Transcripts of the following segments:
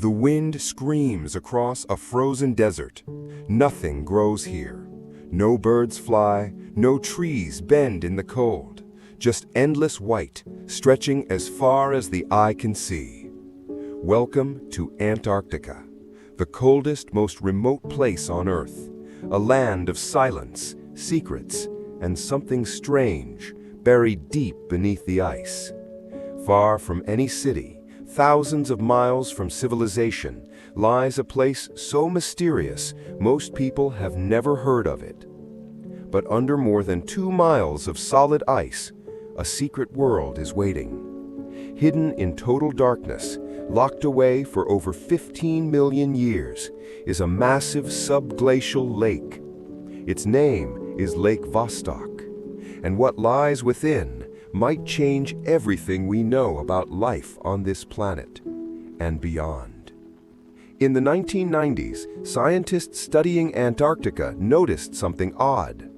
The wind screams across a frozen desert. Nothing grows here. No birds fly, no trees bend in the cold. Just endless white, stretching as far as the eye can see. Welcome to Antarctica, the coldest, most remote place on Earth. A land of silence, secrets, and something strange buried deep beneath the ice. Far from any city, thousands of miles from civilization, lies a place so mysterious most people have never heard of it. But under more than 2 miles of solid ice, a secret world is waiting. Hidden in total darkness, locked away for over 15 million years, is a massive subglacial lake. Its name is Lake Vostok, and what lies within might change everything we know about life on this planet and beyond. In the 1990s, scientists studying Antarctica noticed something odd.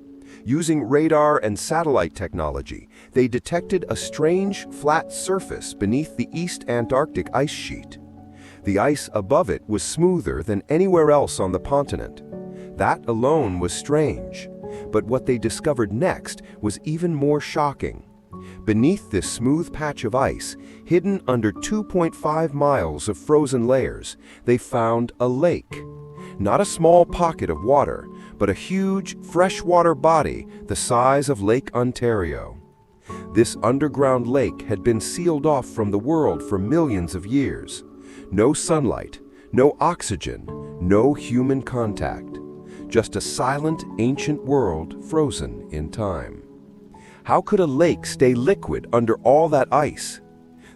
Using radar and satellite technology, they detected a strange, flat surface beneath the East Antarctic ice sheet. The ice above it was smoother than anywhere else on the continent. That alone was strange, but what they discovered next was even more shocking. Beneath this smooth patch of ice, hidden under 2.5 miles of frozen layers, they found a lake. Not a small pocket of water, but a huge, freshwater body the size of Lake Ontario. This underground lake had been sealed off from the world for millions of years. No sunlight, no oxygen, no human contact. Just a silent, ancient world frozen in time. How could a lake stay liquid under all that ice?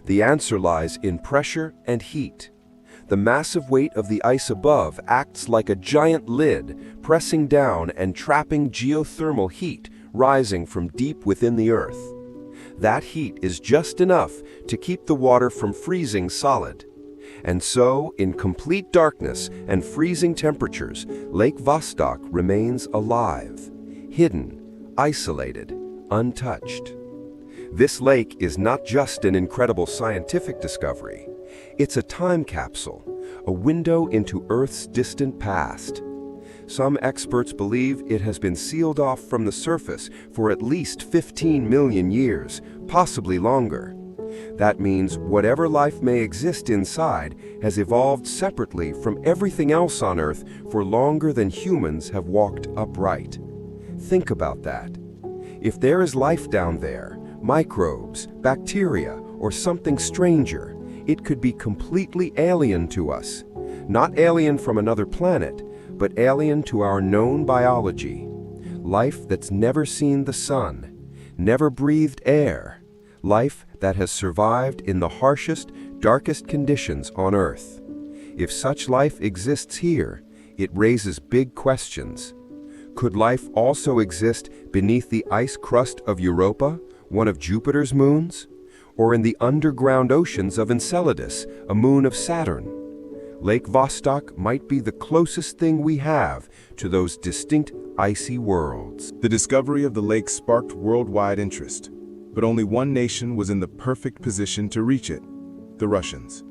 The answer lies in pressure and heat. The massive weight of the ice above acts like a giant lid, pressing down and trapping geothermal heat rising from deep within the Earth. That heat is just enough to keep the water from freezing solid. And so, in complete darkness and freezing temperatures, Lake Vostok remains alive, hidden, isolated, untouched. This lake is not just an incredible scientific discovery. It's a time capsule, a window into Earth's distant past. Some experts believe it has been sealed off from the surface for at least 15 million years, possibly longer. That means whatever life may exist inside has evolved separately from everything else on Earth for longer than humans have walked upright. Think about that. If there is life down there, microbes, bacteria, or something stranger, it could be completely alien to us. Not alien from another planet, but alien to our known biology. Life that's never seen the sun, never breathed air. Life that has survived in the harshest, darkest conditions on Earth. If such life exists here, it raises big questions. Could life also exist beneath the ice crust of Europa, one of Jupiter's moons? Or in the underground oceans of Enceladus, a moon of Saturn? Lake Vostok might be the closest thing we have to those distinct icy worlds. The discovery of the lake sparked worldwide interest, but only one nation was in the perfect position to reach it: the Russians.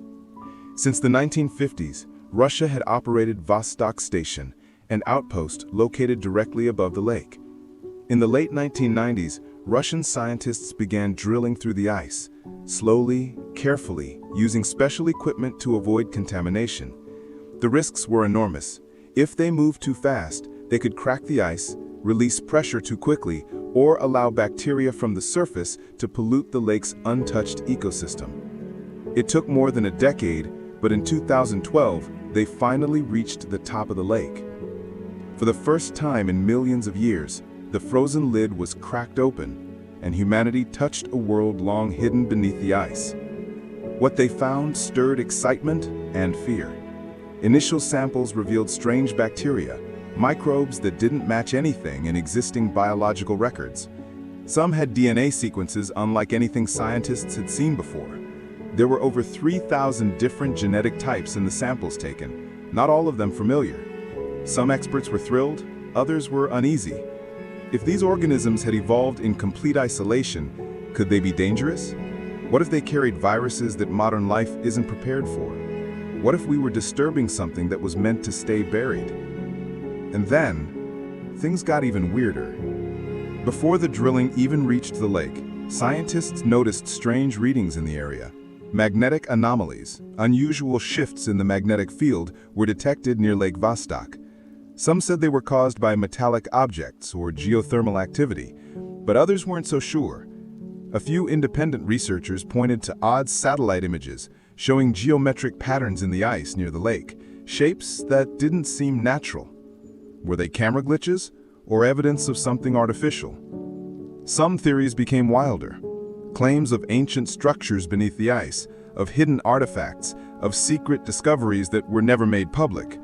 Since the 1950s, Russia had operated Vostok Station, an outpost located directly above the lake. In the late 1990s, Russian scientists began drilling through the ice, slowly, carefully, using special equipment to avoid contamination. The risks were enormous. If they moved too fast, they could crack the ice, release pressure too quickly, or allow bacteria from the surface to pollute the lake's untouched ecosystem. It took more than a decade, but in 2012, they finally reached the top of the lake. For the first time in millions of years, the frozen lid was cracked open, and humanity touched a world long hidden beneath the ice. What they found stirred excitement and fear. Initial samples revealed strange bacteria, microbes that didn't match anything in existing biological records. Some had DNA sequences unlike anything scientists had seen before. There were over 3,000 different genetic types in the samples taken, not all of them familiar. Some experts were thrilled, others were uneasy. If these organisms had evolved in complete isolation, could they be dangerous? What if they carried viruses that modern life isn't prepared for? What if we were disturbing something that was meant to stay buried? And then, things got even weirder. Before the drilling even reached the lake, scientists noticed strange readings in the area. Magnetic anomalies, unusual shifts in the magnetic field, were detected near Lake Vostok. Some said they were caused by metallic objects or geothermal activity, but others weren't so sure. A few independent researchers pointed to odd satellite images showing geometric patterns in the ice near the lake, shapes that didn't seem natural. Were they camera glitches or evidence of something artificial? Some theories became wilder. Claims of ancient structures beneath the ice, of hidden artifacts, of secret discoveries that were never made public.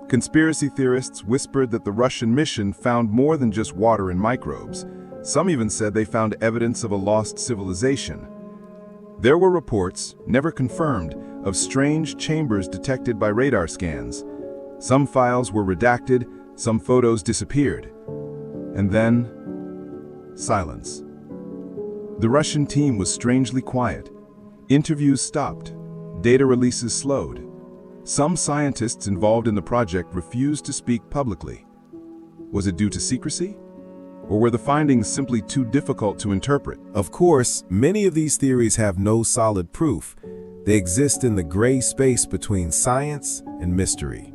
Conspiracy theorists whispered that the Russian mission found more than just water and microbes. Some even said they found evidence of a lost civilization. There were reports, never confirmed, of strange chambers detected by radar scans. Some files were redacted, some photos disappeared. And then, silence. The Russian team was strangely quiet. Interviews stopped. Data releases slowed. Some scientists involved in the project refused to speak publicly. Was it due to secrecy? Or were the findings simply too difficult to interpret? Of course, many of these theories have no solid proof. They exist in the gray space between science and mystery.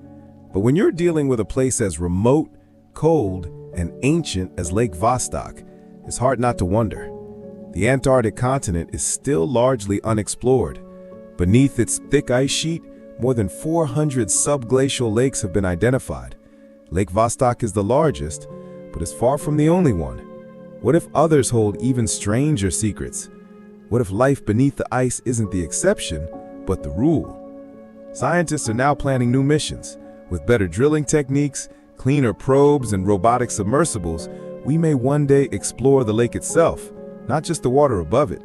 But when you're dealing with a place as remote, cold, and ancient as Lake Vostok, it's hard not to wonder. The Antarctic continent is still largely unexplored. Beneath its thick ice sheet, more than 400 subglacial lakes have been identified. Lake Vostok is the largest, but it's far from the only one. What if others hold even stranger secrets? What if life beneath the ice isn't the exception, but the rule? Scientists are now planning new missions. With better drilling techniques, cleaner probes, and robotic submersibles, we may one day explore the lake itself, not just the water above it.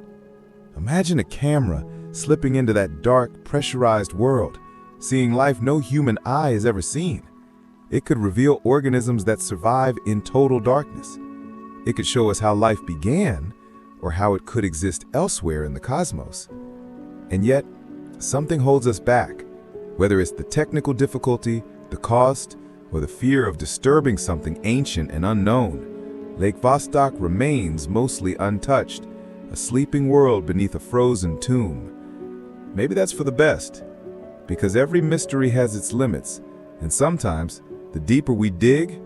Imagine a camera slipping into that dark, pressurized world, seeing life no human eye has ever seen. It could reveal organisms that survive in total darkness. It could show us how life began, or how it could exist elsewhere in the cosmos. And yet, something holds us back, whether it's the technical difficulty, the cost, or the fear of disturbing something ancient and unknown. Lake Vostok remains mostly untouched, a sleeping world beneath a frozen tomb. Maybe that's for the best, because every mystery has its limits, and sometimes, the deeper we dig,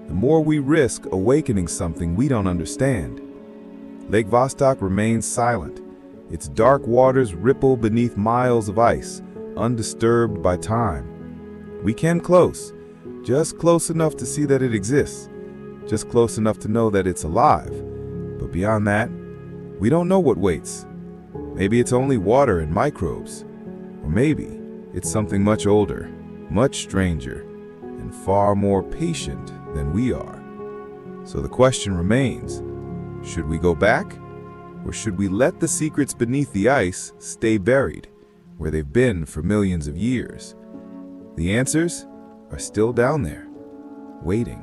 the more we risk awakening something we don't understand. Lake Vostok remains silent. Its dark waters ripple beneath miles of ice, undisturbed by time. We came close, just close enough to see that it exists, just close enough to know that it's alive. But beyond that, we don't know what waits. Maybe it's only water and microbes, or maybe it's something much older, much stranger, and far more patient than we are. So the question remains, should we go back, or should we let the secrets beneath the ice stay buried, where they've been for millions of years? The answers are still down there, waiting.